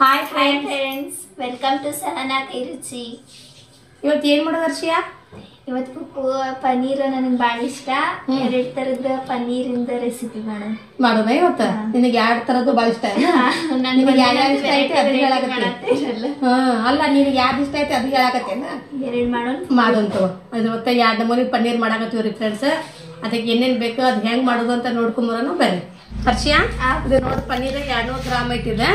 Hi friends welcome to Sahana ಕೈ ರುಚಿ. ಇವತ್ತು ಏನು ಮಾಡೋದು ಹರ್ಷಿಯಾ? ಇವತ್ತು ಪನ್ನೀರ್ ನನಗೆ ಭಾಳ ಇಷ್ಟ. 2 ಥರದ ಪನ್ನೀರಿಂದ ರೆಸಿಪಿ ಮಾಡೋಣ ಇವತ್ತು. ನಿನಗೆ 2 ಥರದ್ದು ಭಾಳ ಇಷ್ಟ ನಿನಗೆ ಯಾವ್ಯಾವ ಇಷ್ಟ ಐತೆ ಅದು ಹೇಳಾಕತ್ತೇನೆ. ಅಲ್ಲ ನಿನಗೆ ಯಾವ್ದು ಇಷ್ಟ ಐತೆ ಅದು ಹೇಳಾಕತ್ತೇನ. 2 ಮಾಡೋಂತ ಅದು ಮತ್ತೆ 2 ನಮೂನಿ ಪನ್ನೀರ್ ಮಾಡಾಕತ್ತೀವ್ರಿ ಫ್ರೆಂಡ್ಸ್. ಅದಕ್ಕೆ ಏನೇನು ಬೇಕು ಅದು ಹೆಂಗೆ ಮಾಡೋದು ಅಂತ ನೋಡ್ಕೊಂಬರೋಣ ಬರ್ರಿ. ಹರ್ಷಿಯಾ ಇದು ನೋಡಿ ಪನ್ನೀರ್ 200 ಗ್ರಾಮ್ ಐತಿದೆ.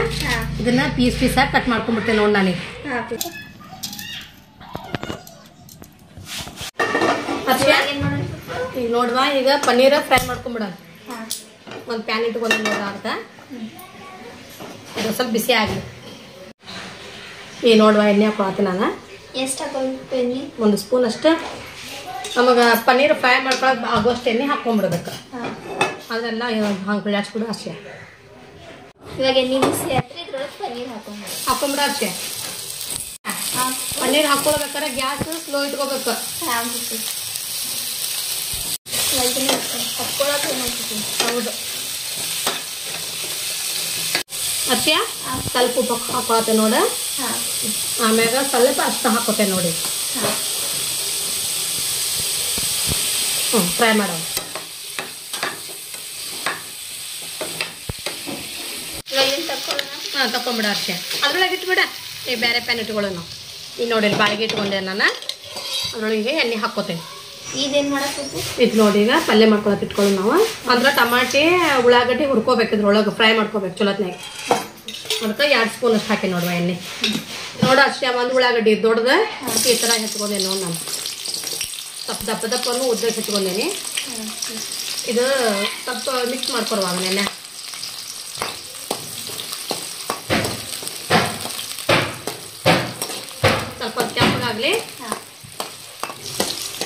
ಇದನ್ನ ಪೀಸ್ ಆಗಿ ಕಟ್ ಮಾಡ್ಕೊಂಡ್ಬಿಟ್ಟೆ ನೋಡಿ ನಾನು. ಈಗ ನೋಡ್ವಾ, ಈಗ ಪನ್ನೀರ ಫ್ರೈ ಮಾಡ್ಕೊಂಬಿಡ. ಒಂದು ಪ್ಯಾನ್ ಇಟ್ಕೊಂಡು ನೋಡ ಅಂತ ಇದು ಸ್ವಲ್ಪ ಬಿಸಿ ಆಗಲಿ. ಈಗ ನೋಡ್ವಾ ಎಣ್ಣೆ ಹಾಕೊಳತ್ತೆ ನಾನು. ಎಷ್ಟು ಹಾಕೋಬೇಕು ಎಣ್ಣೆ? 1 ಸ್ಪೂನ್ ಅಷ್ಟು. ನಮಗೆ ಪನ್ನೀರ್ ಫ್ರೈ ಮಾಡ್ಕೊಳಕ್ಕೆ ಆಗೋಷ್ಟು ಎಣ್ಣೆ ಹಾಕ್ಕೊಂಬಿಡ್ಬೇಕು. ಅದೆಲ್ಲ ಹಂಗೆ ಬಿಡಾಡ್ಸ್ಬಿಡು ಅಷ್ಟೇ. ಇವಾಗ ಎಣ್ಣೆ ಬಿಸಿ ಆಯ್ತು, ಇದ್ರೊಳಗೆ ಪನ್ನೀರ್ ಹಾಕೊಂಬಿಡ ಅಷ್ಟೇ. ಪನ್ನೀರ್ ಹಾಕೊಳ್ಬೇಕಾದ್ರೆ ಗ್ಯಾಸ್ ಸ್ಲೋ ಇಟ್ಕೋಬೇಕು. ಹೌದು ಅಷ್ಟೇ. ಸ್ವಲ್ಪ ಉಪ್ಪು ಹಾಕೋತೆ ನೋಡ. ಆಮ್ಯಾಗ ಸ್ವಲ್ಪ ಅಷ್ಟು ಹಾಕೋತೆ ನೋಡಿ. ಫ್ರೈ ಮಾಡೋ. ತಕೊಂಬಿಡ ಅಷ್ಟೇ. ಅದ್ರೊಳಗೆ ಇಟ್ಬಿಡ. ಈಗ ಬೇರೆ ಪ್ಯಾನ್ ಇಟ್ಕೊಳ್ಳೋಣ. ಈಗ ನೋಡಿ ಬಾಯಿಗೆ ಇಟ್ಕೊಂಡೆ ನಾನು. ಅದ್ರೊಳಗೆ ಎಣ್ಣೆ ಹಾಕೋತೇನೆ. ಇದೇನು ಮಾಡಬೇಕು? ಇದು ನೋಡಿ ಈಗ ಪಲ್ಯ ಮಾಡ್ಕೊಳಕ್ಕೆ ಇಟ್ಕೊಳ್ಳೋಣ ನಾವು. ಅಂದ್ರೆ ಟಮಾಟೆ ಉಳ್ಳಾಗಡ್ಡಿ ಹುರ್ಕೋಬೇಕು, ಇದ್ರೊಳಗೆ ಫ್ರೈ ಮಾಡ್ಕೋಬೇಕು ಚಲೋತ್ನಾಗ. ಅದಕ್ಕೆ 2 ಸ್ಪೂನ್ ಅಷ್ಟು ಹಾಕಿ ನೋಡುವ ಎಣ್ಣೆ. ನೋಡ ಅಷ್ಟೇ. ಒಂದು ಉಳ್ಳಾಗಡ್ಡಿ ದೊಡ್ಡದು ಈ ಥರ ಹೆಚ್ಕೊಂಡೆ ನೋಡಿ ನಾನು. ಸ್ವಲ್ಪ ದಪ್ಪನ್ನು ಉದ್ದಕ್ಕೆ ಹೆಚ್ಕೊಂಡೇನಿ. ಇದು ಸ್ವಲ್ಪ ಮಿಕ್ಸ್ ಮಾಡ್ಕೊಡುವಾಗ ನೆನೆ ಸ್ವಲ್ಪ ಕೆಂಪಗಾಗಲಿ.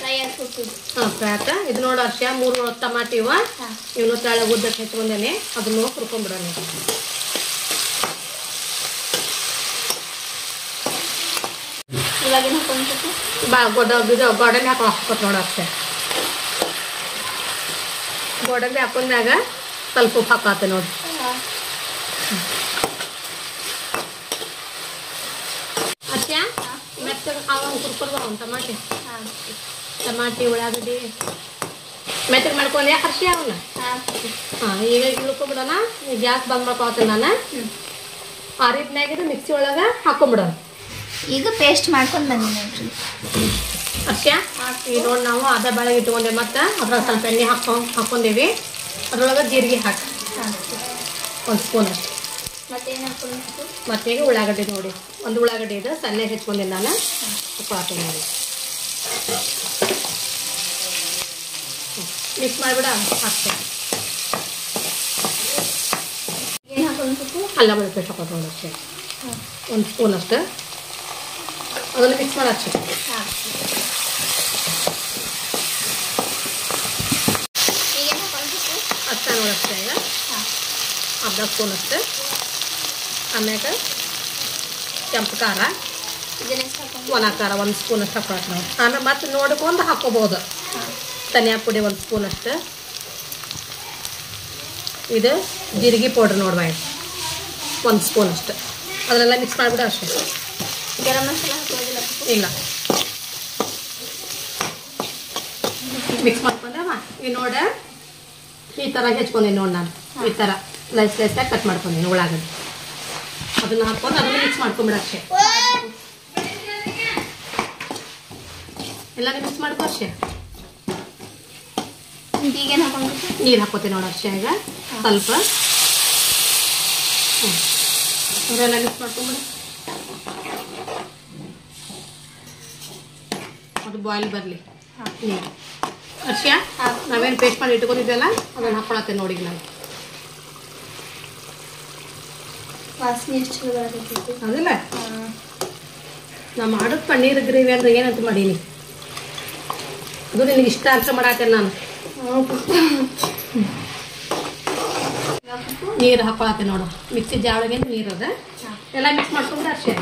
ಫ್ರೈ ಆತ. ಇದು ನೋಡು ಅರ್ಷ 3 ಟಮಾಟಿ ಇವನು ತೆಳಗೆ ಉದ್ದಕ್ಕೆ ಹೆಚ್ಕೊಂಡೇನೆ. ಅದನ್ನು ಹುರ್ಕೊಂಡ್ಬಿಡೋಣ. ಇವಾಗ ಹಾಕೊಂಡ್ಬಿಟ್ಟು ಗೋಡಂಬಿ ಹಾಕೋತ್ ನೋಡು ಅಷ್ಟೇ. ಗೋಡಂಬಿ ಹಾಕೊಂಡಾಗ ಸ್ವಲ್ಪ ಉಪ್ಪು ಹಾಕತ್ತೆ ನೋಡಿ. ಅಷ್ಟೇ. ಮೆತ್ತಗೆ ಅವಾಗ ಹುರ್ಕೊಳ್ಬೋ ಟಮಾಟಿ ಉಳ್ಳಾಗಡ್ಡಿ ಮೆತ್ತಗೆ ಮಾಡ್ಕೊಂಡೆ ಹರ್ಷಿ ಅವನ್ನ. ಈಗ ಇಳ್ಕೊಂಬಿಡೋಣ. ಗ್ಯಾಸ್ ಬಂದ್ ಮಾಡ್ಕೊಳ್ತೇನೆ ನಾನು. ಆರಿದ್ನಾಗಿದ್ದು ಮಿಕ್ಸಿ ಒಳಗೆ ಹಾಕೊಂಬಿಡೋಣ. ಈಗ ಪೇಸ್ಟ್ ಮಾಡ್ಕೊಂಡು ಬಂದಿ ನೋಡ್ರಿ ಅಷ್ಟೇ. ಈಗ ನೋಡಿ ನಾವು ಅದ ಬೆಳಗ್ಗೆ ಇಟ್ಕೊಂಡೆ. ಮತ್ತು ಅದ್ರಾಗ ಸ್ವಲ್ಪ ಎಣ್ಣೆ ಹಾಕ್ಕೊಂಡೇವಿ. ಅದ್ರೊಳಗೆ ಜೀರಿಗೆ ಹಾಕಿ 1 ಸ್ಪೂನ್ ಅಷ್ಟು. ಮತ್ತೇನು ಹಾಕೊಂಡು ಮತ್ತೀಗ ಉಳ್ಳಾಗಡ್ಡಿ ನೋಡಿ. 1 ಉಳ್ಳಾಗಡ್ಡಿ ಇದೆ ಸಣ್ಣ ಹೆಚ್ಕೊಂಡೆ ನಾನು. ಹಾಕ್ತೀನಿ ನೋಡಿ. ಮಿಕ್ಸ್ ಮಾಡಿಬಿಡ ಹಾಕ್ತೇನೆ. ಏನು ಹಾಕೊಂಡು ಅಲ್ಲ ಬೆಳ್ಳುಳ್ಳಿ ಪೇಸ್ಟ್ ಹಾಕೋದು ನೋಡಿ ಅಷ್ಟೇ. 1 ಸ್ಪೂನ್ ಅಷ್ಟು. ಅದನ್ನು ಮಿಕ್ಸ್ ಮಾಡಿ ಅಷ್ಟೇ. ಅಷ್ಟೇ ನೋಡಿ ಅಷ್ಟೇ. ಈಗ ಅರ್ಧ ಸ್ಪೂನ್ ಅಷ್ಟು. ಆಮ್ಯಾಗ ಕೆಂಪು ಖಾರ, ಒಣ ಖಾರ 1 ಸ್ಪೂನ್ ಅಷ್ಟು ಹಾಕೋದು ನಾವು. ಆಮೇಲೆ ಮತ್ತೆ ನೋಡ್ಕೊಂಡು ಹಾಕೋಬಹುದು. ಧನಿಯಾ ಪುಡಿ 1 ಸ್ಪೂನ್ ಅಷ್ಟು. ಇದು ಜೀರಿಗೆ ಪೌಡ್ರ್ ನೋಡುವ 1 ಸ್ಪೂನ್ ಅಷ್ಟು. ಅದನ್ನೆಲ್ಲ ಮಿಕ್ಸ್ ಮಾಡಿಬಿಡ ಅಷ್ಟೇ. ಗರಂ ಮಸಾಲ ಹಾಕೋದಿಲ್ಲ? ಇಲ್ಲ. ಮಿಕ್ಸ್ ಮಾಡ್ಕೊಂಡವ. ಈಗ ನೋಡ ಈ ಥರ ಹೆಚ್ಕೊಂಡೀನಿ ನೋಡಿ ನಾನು. ಈ ಥರ ಲೈಸಾಗಿ ಕಟ್ ಮಾಡ್ಕೊಂಡೀನಿ ಉಳ್ಳಾಗಡ್ಡಿ. ಅದನ್ನು ಹಾಕ್ಕೊಂಡು ಅದನ್ನು ಮಿಕ್ಸ್ ಮಾಡ್ಕೊಂಬಿಡ ಅಷ್ಟೇ. ಎಲ್ಲ ಮಿಕ್ಸ್ ಮಾಡ್ಕೊ ಅಷ್ಟೇ. ಈಗೇನು ಹಾಕೊಂಡು ನೀರು ಹಾಕೋತೀನಿ ನೋಡಿ ಅಷ್ಟೇ. ಈಗ ಸ್ವಲ್ಪ ಅವರೆಲ್ಲ ಮಿಕ್ಸ್ ಮಾಡ್ಕೊಂಬಿಡ. ಅದು ಬಾಯ್ಲ್ ಬರಲಿ ನೀರು ಅರ್ಷ. ನಾವೇನು ಪೇಸ್ಟ್ ಮಾಡಿ ಇಟ್ಕೊಂಡಿದ್ದೆಲ್ಲ ಅದನ್ನು ಹಾಕೊಳತ್ತೆ ನೋಡಿ. ನಾನು ವಾಸನೆ ಎಷ್ಟು ಚಲೋ ಬರಬೇಕು ಅದಲ್ಲ. ನಾ ಮಾಡೋದು ಪನ್ನೀರ್ ಗ್ರೇವಿ ಅಂದ್ರೆ ಏನಂತ ಮಾಡೀನಿ. ಅದು ನಿನಗೆ ಇಷ್ಟ ಅಂತ ಮಾಡಾತೇನೆ ನಾನು. ನೀರು ಹಾಕೊಳತ್ತೆ ನೋಡು. ಮಿಕ್ಸಿ ಜಾಳಿಗೆ ನೀರು ಅದ. ಎಲ್ಲ ಮಿಕ್ಸ್ ಮಾಡ್ಕೊಂಡ್ರೆ ಅಷ್ಟೇ.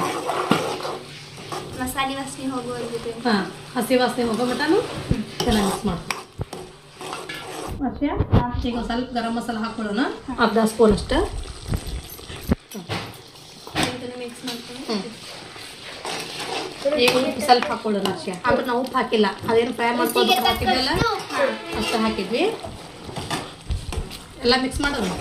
ಮಸಾಲೆ ವಾಸನೆ ಹೋಗುವವರೆಗೂ. ಹಾಂ, ಹಸಿ ವಾಸನೆ ಹೋಗೋ ಮಟನು ಎಲ್ಲ ಮಿಕ್ಸ್ ಮಾಡ್ಕೊ ಅಷ್ಟೇ. ಈಗ ಸ್ವಲ್ಪ ಗರಂ ಮಸಾಲ ಹಾಕೊಳ್ಳೋಣ. ಅರ್ಧ ಸ್ಪೂನ್ ಅಷ್ಟು. ಇದನ್ನ ಮಿಕ್ಸ್ ಮಾಡ್ಕೊಂಡು ಈಗ ಉಪ್ಪು ಸ್ವಲ್ಪ ಹಾಕೊಳ್ಳೋಣ ಅಷ್ಟೇ. ಆದ್ರೆ ನಾವು ಉಪ್ಪು ಹಾಕಿಲ್ಲ, ಅದೇನು ಫ್ರೈ ಮಾಡ್ಕೊಂಡು ಹಾಕಿದ್ವಲ್ಲ ಅಷ್ಟು ಹಾಕಿದ್ವಿ. ಎಲ್ಲ ಮಿಕ್ಸ್ ಮಾಡೋಣ.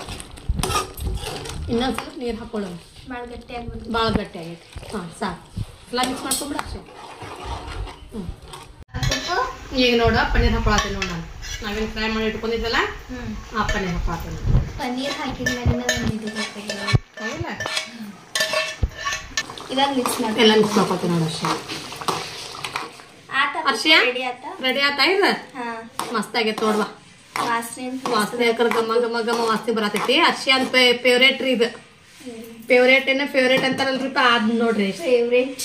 ಇನ್ನೊಂದು ಸ್ವಲ್ಪ ನೀರು ಹಾಕೊಳ್ಳೋಣ. ಭಾಳ ಗಟ್ಟಿ ಆಗ್ಬೋದು. ಭಾಳ ಗಟ್ಟಿ ಆಗೈತೆ. ಹಾಂ ಸಾಕು. ಎಲ್ಲ ಮಿಕ್ಸ್ ಮಾಡ್ಕೊಂಬಿಡ ಅಷ್ಟೇ. ಈಗ ನೋಡ ಪನ್ನೀರ್ ಹಾಕೊಳತ್ತೀನಿ ನೋಡ. ನಾವೇನು ಫ್ರೈ ಮಾಡಿ ಇಟ್ಕೊಂಡಿದ್ವಲ್ಲ ಆ ಪನ್ನೀರ್ ಹಾಕೊಳತ್ತೀನಿ. ಪನ್ನೀರ್ ಹಾಕಿದ್ಮೇಲೆ ಹೌದಲ್ಲ, ಇದನ್ನ ಮಿಕ್ಸ್ ಮಾಡಿ ಎಲ್ಲ ಮಿಕ್ಸ್ ಮಾಡ್ಕೊತೀನಿ ನೋಡಿ ಅಷ್ಟೇ. ಅರ್ಶಿಯ ರೆಡಿ ಆತಾ ಇಲ್ಲ? ಮಸ್ತ್ ಆಗೈತೆ ನೋಡ್ವಾ. ವಾಸನೆ ಘಮ ಘಮ ಘಮ ವಾಸನೆ ಬರತೈತಿ. ಅರ್ಶಿಯ ಅಂತ ಫೇವ್ರೇಟ್ ರೀ ಇದು. ಫೇವ್ರೇಟ್ ಅಂತಾರಲ್ರಿಪ್ಪ, ಅದ್ ನೋಡ್ರಿ ಫೇವ್ರೇಟ್.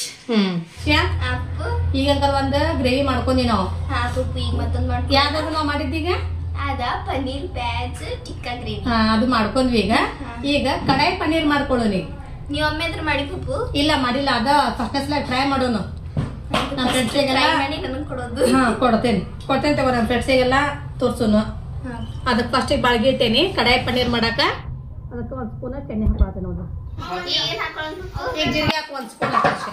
ಈಗ ಒಂದು ಗ್ರೇವಿ ಮಾಡ್ಕೊಂಡಿ ನಾವು. ಈಗ ಮತ್ತೊಂದು ಮಾಡ್ಕೊ. ಯಾವ್ದಾದ್ರು ನಾವು ಮಾಡಿದ್ದೀಗ ಅದ ಪನ್ನೀರ್ ಪ್ಯಾಜ್ ಟಿಕ್ಕಾ ಗ್ರೇವಿ. ಅದು ಮಾಡ್ಕೊಂಡ್ವಿ. ಈಗ ಕಡಾಯಿ ಪನ್ನೀರ್ ಮಾಡ್ಕೊಳ್ಳೋಣ. ನೀವ್ ಒಮ್ಮೆ ಅದ್ರ ಮಾಡಿ ಪಪ್ಪು? ಇಲ್ಲ ಮಾಡಿಲ್ಲ, ಅದ ಫಸ್ಟ್ ಟ್ರೈ ಮಾಡೋಣ. ನಮ್ಮ ಫ್ರೆಂಡ್ಸಿಗೆಲ್ಲ ನನಗೆ ಕೊಡೋದು. ಕೊಡ್ತೇನೆ ತಗೋ. ನಮ್ಮ ಫ್ರೆಂಡ್ಸಿಗೆಲ್ಲ ತೋರ್ಸೋನು. ಅದಕ್ಕೆ ಫಸ್ಟಿಗೆ ಬಾಳ್ಗಿ ಇಟ್ಟೇನಿ ಕಡಾಯಿ ಪನ್ನೀರ್ ಮಾಡಾಕ. ಅದಕ್ಕೆ ಒಂದು ಸ್ಪೂನ್ ಎಣ್ಣೆ ಹಾಕೊಳತ್ತೆ ನೋಡ್ರಿ. ಈಗ ಜೀರಿಗೆ ಹಾಕಿ ಒಂದು ಸ್ಪೂನ್ ಹಾಕಿ.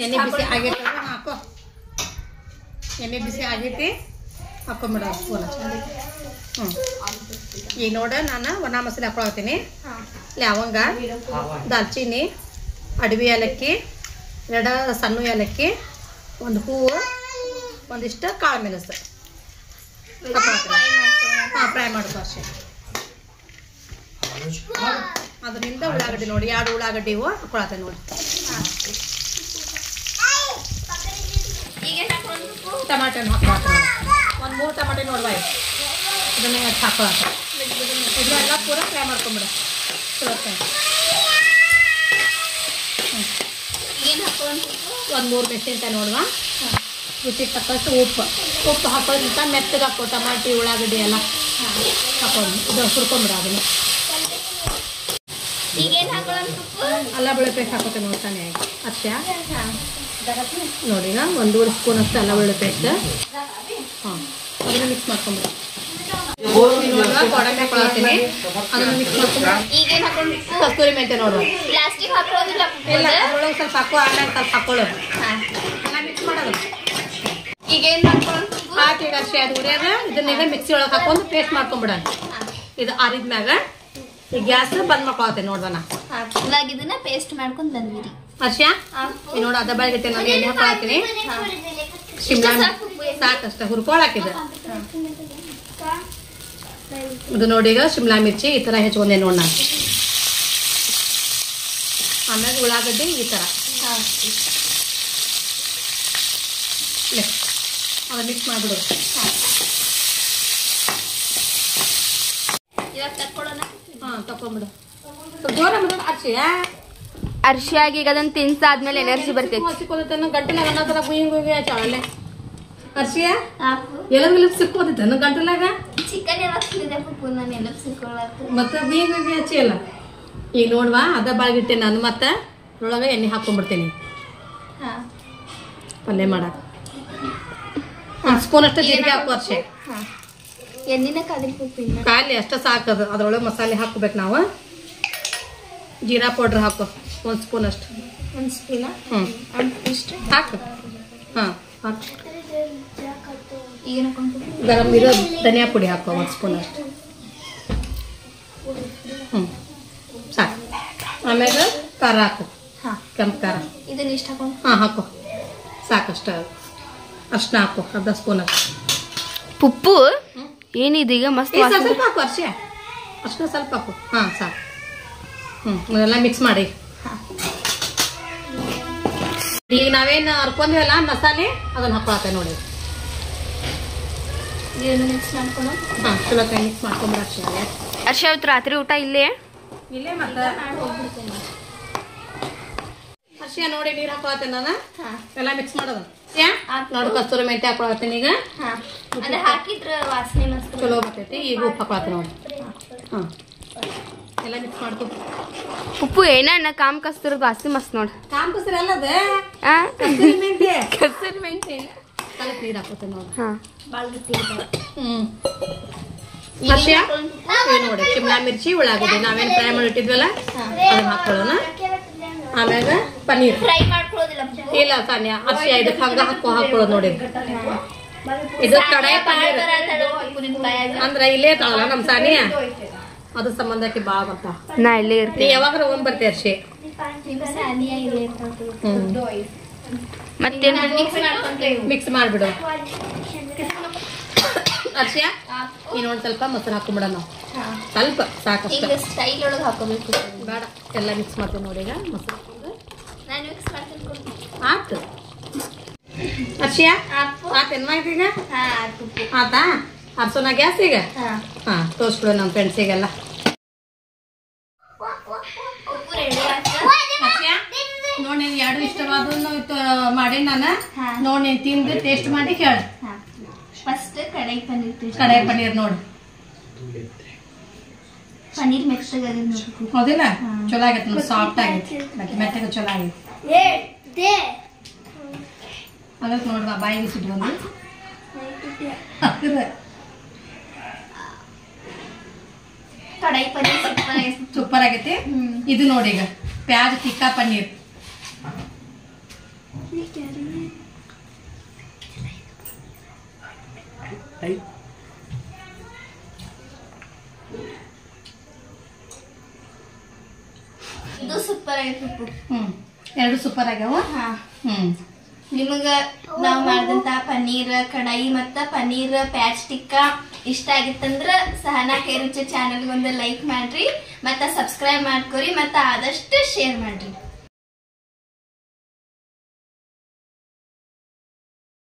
ಎಣ್ಣೆ ಬಿಸಿ ಆಗೈತೆ ಹಾಕೋ. ಎಣ್ಣೆ ಬಿಸಿ ಆಗೈತಿ, ಹಾಕೊಂಬಿಡ ಸ್ಪೂನ್. ಈಗ ನೋಡ ನಾನು ಒಣ ಮಸಾಲೆ ಹಾಕೊಳತ್ತೀನಿ. ಲವಂಗ, ದಾಲ್ಚಿನ್ನಿ, ಅಡವಿ ಏಲಕ್ಕಿ, 2 ಸಣ್ಣ ಏಲಕ್ಕಿ, ಒಂದು ಹೂವು, ಒಂದಿಷ್ಟು ಕಾಳು ಮೆಣಸು ಫ್ರೈ ಮಾಡ್ಕೊ ಅಷ್ಟೇ. ಅದರಿಂದ ಉಳ್ಳಾಗಡ್ಡಿ ನೋಡಿ, 2 ಉಳ್ಳಾಗಡ್ಡಿ ಹೂವು ಹಾಕೊಳತ್ತೆ ನೋಡಿ. ಟಮಾಟೆ ಹಾಕೊಳತ್ತೆ ನೋಡಿ. ಒಂದು 3 ಟಮಾಟೆ ನೋಡುವ. ಇದನ್ನ ಹಾಕೊಳತ್ತೆ. ಇದನ್ನೆಲ್ಲ ಪೂರ ಫ್ರೈ ಮಾಡ್ಕೊಂಬಿಡ. ಒಂದು 3 ಮೆಣಸಿನ್ಕಾಯಿ ನೋಡುವ. ರುಚಿಗೆ ತಕ್ಕಷ್ಟು ಉಪ್ಪು ಹಾಕೋದ್ರಿಂದ ಮೆತ್ತಗೆ ಹಾಕೋ. ಟಮಾಟಿ ಉಳ್ಳಾಗಡ್ಡಿ ಎಲ್ಲ ಹಾಕೊಂಡು ಇದು ಹುರ್ಕೊಂಬಿಡ. ಅದನ್ನು ಅಲ್ಲ ಬೆಳ್ಳುಳ್ಳಿ ಪೇಸ್ಟ್ ಹಾಕೋತೆ ನೋಡ್ತಾನೆ ಅಷ್ಟೇ ನೋಡಿ. 1 ಸ್ಪೂನ್ ಅಷ್ಟು ಅಲ್ಲ ಬೆಳ್ಳುಳ್ಳಿ ಪೇಸ್ಟ್. ಅದನ್ನು ಮಿಕ್ಸ್ ಮಾಡ್ಕೊಂಬಿಡ. ಕೊಡಂಬಿ ಹಾಕೊಳತ್ತೀನಿ. ಅದನ್ನು ಮಿಕ್ಸ್ ಮಾಡ್ಕೊಂಡು ಕಸ್ತೂರಿ ಮೆಂತೆ ನೋಡುವ. ಇಲ್ಲ, ಅದ್ರೊಳಗೆ ಸ್ವಲ್ಪ ಹಾಕೋ, ಆಮೇಲೆ ಸ್ವಲ್ಪ ಹಾಕೊಳ್ಳೋದು. ಎಲ್ಲ ಮಿಕ್ಸ್ ಮಾಡೋದು. ಹಾಕಿ ಅಷ್ಟೇ. ಅದು ಉರಿಯೋದ ಇದನ್ನೆಲ್ಲ ಮಿಕ್ಸಿ ಒಳಗೆ ಹಾಕೊಂಡು ಪೇಸ್ಟ್ ಮಾಡ್ಕೊಂಬಿಡೋಣ. ಇದು ಆರಿದ್ಮ್ಯಾಗ ಈ ಗ್ಯಾಸ್ ಬಂದ್ ಮಾಡ್ಕೊಳತ್ತೆ ನೋಡ್ದನ. ಇವಾಗ ಇದನ್ನ ಪೇಸ್ಟ್ ಮಾಡ್ಕೊಂಡ್ ಬಂದ್ವಿರಿ. ಅರ್ಶಿಯ ನೋಡ, ಅದ ಬೆಳಗ್ಗೆ ನಾನು ಎಣ್ಣೆ ಹಾಕೊಳತ್ತೀನಿ. ಶಿಮ್ಲಾ ಸಾಕಷ್ಟ ಹುರ್ಕೊಳಕಿದೆ. ಇದು ನೋಡಿ, ಈಗ ಶಿಮ್ಲಾ ಮಿರ್ಚಿ ಈ ತರ ಹೆಚ್ಕೊಂಡೆ ನೋಡ್ ನಾನು. ಆಮೇಲೆ ಉಳ್ಳಾಗಡ್ಡಿ ಈ ತರ ಅದ ಮಿಕ್ಸ್ ಮಾಡ್ಬಿಡು. ತಕೊಂಬಿಡು. ಜೋರ ಬಿಡು ಅರ್ಶಿಯ. ಅರ್ಶಿಯಾಗಿ ಈಗ ಅದನ್ನ ತಿನ್ಸಾದ್ಮೇಲೆ ಎನರ್ಜಿ ಬರ್ತೈತಿ. ಗಂಟಲಾಗ ಅನ್ನೋತರ ಗುಯಿ ಗುಯಿ ಆಚಾಳೆ. ಅರ್ಶಿಯ ಎಲ್ಲರಿಗೂ ಸಿಕ್ಕೋದಿತ್ತ ಗಂಟಲಾಗ. ಚಿಕನ್ ಮತ್ತೆ ಗುಯಿ ಗುಯಿ ಹಚ್ಚಿ ಅಲ್ಲ. ಈಗ ನೋಡ್ವಾ, ಅದ ಬಾಳ್ಗಿಟ್ಟೆ ನಾನು. ಮತ್ತೆ ಅದ್ರೊಳಗೆ ಎಣ್ಣೆ ಹಾಕೊಂಡ್ಬಿಡ್ತೀನಿ ಪಲ್ಯ ಮಾಡಾಕ. 1 ಸ್ಪೂನ್ ಅಷ್ಟು ಜೀರಿಗೆ ಹಾಕುವ ಅರ್ಶೆ. ಎಣ್ಣಿನ ಖಾಲಿ ಅಷ್ಟ ಸಾಕದು. ಅದ್ರೊಳಗೆ ಮಸಾಲೆ ಹಾಕೋಬೇಕು ನಾವು. ಜೀರಾ ಪೌಡ್ರ್ ಹಾಕೋ 1 ಸ್ಪೂನ್ ಅಷ್ಟು. 1 ಸ್ಪೂನ್ ಹಾಕು. ಹಾಂ ಹಾಕು. ಈಗ ಗರಂ ಇರೋ ಧನಿಯಾ ಪುಡಿ ಹಾಕೋ 1 ಸ್ಪೂನ್ ಅಷ್ಟು. ಸಾಕು. ಆಮೇಲೆ ಖಾರ ಹಾಕು. ಕೆಂಪು ಖಾರ ಇದನ್ನ ಇಷ್ಟ ಹಾಕೊಂಡು. ಹಾಕೋ ಸಾಕಷ್ಟ. ಅಷ್ಟನ್ನ ಹಾಕೋ 1/2 ಸ್ಪೂನ್ ಅಷ್ಟು. ಪುಪ್ಪು ಏನಿದೀಗ ಮಸ್ತ್ ಸ್ವಲ್ಪ ಹಾಕು ಅರ್ಶಿಯ. ಅಷ್ಟನ್ನ ಸ್ವಲ್ಪ ಹಾಕು. ಸಾಕು. ಅದೆಲ್ಲ ಮಿಕ್ಸ್ ಮಾಡಿ. ಈಗ ನಾವೇನು ಹರ್ಕೊಂಡ್ವಲ್ಲ ಮಸಾಲೆ ಅದನ್ನ ಹಾಕೊಳತ್ತೆ ನೋಡಿ. ಮಿಕ್ಸ್ ಮಾಡ್ಕೊಂಡು ಚಲೋ ಮಿಕ್ಸ್ ಮಾಡ್ಕೊಂಬಿಡ ಅರ್ಶಿಯ. ಅರ್ಶಿಯ ಇವತ್ತು ರಾತ್ರಿ ಊಟ ಇಲ್ಲೇ ಮತ್ತೆ ಅರ್ಶಿಯ ನೋಡಿ. ನೀರು ಹಾಕೊಳತ್ತೆ ನಾನು. ಎಲ್ಲ ಮಿಕ್ಸ್ ಮಾಡೋದು ನೋಡಿ. ಕಸ್ತೂರಿ ಮೆಂತೆ ಹಾಕೊಳತ್ತೀನಿ. ಈಗ ಹಾಕಿದ್ರ ವಾಸನೆ ಮಸ್ತ್ ಚಲೋ ಬರ್ತೈತಿ. ಈಗ ಉಪ್ಪು ಹಾಕೊಳತ್ತೆ ನೋಡಿ. ಎಲ್ಲ ಮಿಕ್ಸ್ ಮಾಡ್ಕೊ. ಉಪ್ಪು ಏನ ಕಾಮ್ ಕಸ್ತೂರಿ ವಾಸನೆ ಮಸ್ತ್ ನೋಡ್. ಕಾಮ್ ಕಸ್ತೂರಿ ಅಲ್ಲದ ಕಸ್ತೂರಿ ಮೆಂತೆ ಸ್ವಲ್ಪ ನೀರು ಹಾಕೋತೆ ನೋಡಿ. ನೋಡಿ ಶಿಮ್ಲಾ ಮಿರ್ಚಿ ಉಳ್ಳಾಗಡ್ಡಿ ನಾವೇನು ಫ್ರೈ ಮಾಡಿ ಇಟ್ಟಿದ್ವಲ್ಲ ಅದನ್ನ ಹಾಕೊಳ್ಳೋಣ. ಆಮ್ಯಾಗ ಪನ್ನೀರ್ ಫ್ರೈ ಮಾಡ್ಕೊಳ್ಳೋದಿಲ್ಲ ಇಲ್ಲ ಸಾನ್ಯ ಅರ್ಶಿ ಇದಕ್ಕೆ ಹಂಗ ಹಾಕೊಳ್ಳೋದು ನೋಡಿ ಇದು ಕಡಾಯಿ ಪನ್ನೀರ್ ಅಂದ್ರೆ ಇಲ್ಲೇ ಇರ್ತಾವಲ್ಲ ನಮ್ ಸಾನಿಯ ಅದ್ರ ಸಂಬಂಧಕ್ಕೆ ಬಾ ಬರ್ತಾ ನಾ ಇಲ್ಲೇ ನೀ ಇರ್ತೀನಿ ಯಾವಾಗ ಹೋಗ್ಬರ್ತೀಯ ಅರ್ಶಿ ಮತ್ತೇನು ಮಿಕ್ಸ್ ಮಾಡ್ಬಿಡು ಅರ್ಶಿಯ ಇನ್ನೊಂದ್ ಸ್ವಲ್ಪ ಮೊಸರು ಹಾಕೊಂಡ್ಬಿಡ ನಾವು ಸ್ವಲ್ಪ ಸಾಕಷ್ಟು ಸ್ಟೈಲ್ ಒಳಗೆ ಹಾಕೋಬೇಕು ಬೇಡ ಎಲ್ಲ ಮಿಕ್ಸ್ ಮಾಡ್ತೇವೆ ನೋಡಿ ಈಗ ಮೊಸರು ಹಾಕೊಂಡು ನಾನು ಮಿಕ್ಸ್ ಮಾಡ್ತೀನಿ ಆತು ಅರ್ಶಿಯ ಆತೇನ್ ಮಾಹಿತಿ ಈಗ ಆತಾ ಅರ್ಸೋನ ಗ್ಯಾಸ್ ಈಗ ಹಾ ತೋರ್ಸ್ಬಿಡು ನಮ್ಮ ಫ್ರೆಂಡ್ಸಿಗೆಲ್ಲ ನೋಡಿ ನೀನ್ ಎರಡು ಇಷ್ಟವಾದನ್ನು ಮಾಡಿ ನಾನು ನೋಡಿ ನೀನ್ ತಿಂದು ಟೇಸ್ಟ್ ಮಾಡಿ ಹೇಳ ಫಸ್ಟ್ ಕಡಾಯಿ ಪನ್ನೀರ್ ನೋಡು ಪನ್ನೀರ್ ಮೆತ್ತಗೆ ಹೌದಿಲ್ಲ ಚಲೋ ಆಗೈತೆ ನೋಡಿ ಸಾಫ್ಟ್ ಆಗೈತಿ ಮೆತ್ತಗೆ ಚಲೋ ಆಗೈತಿ ಅದಕ್ಕೆ ನೋಡ್ದ ಬಾಯಿಗೆ ಸಿಟ್ಟು ಬಂದು ಕಡಾಯಿ ಪನ್ನೀರ್ ಸೂಪರ್ ಆಗೈತಿ ಇದು ನೋಡಿ ಈಗ ಪ್ಯಾಜ್ ಟಿಕ್ಕಾ ಪನ್ನೀರ್ ಇದು ಸೂಪರ್ ಆಗೈತಿ ಎರಡು ಸೂಪರ್ ಆಗ್ಯಾವ ನಿಮಗ ನಾವ್ ಮಾಡಿದಂತ ಪನ್ನೀರ್ ಕಡಾಯಿ ಮತ್ತ ಪನ್ನೀರ್ ಪ್ಯಾಚ್ ಟಿಕ್ಕಾ ಇಷ್ಟ ಆಗಿತ್ತಂದ್ರ ಸಹನಾ ಕೈ ರುಚಿ ಚಾನೆಲ್ ಒಂದು ಲೈಕ್ ಮಾಡ್ರಿ ಮತ್ತ ಸಬ್ಸ್ಕ್ರೈಬ್ ಮಾಡ್ಕೊರಿ ಮತ್ತ ಆದಷ್ಟು ಶೇರ್ ಮಾಡ್ರಿ.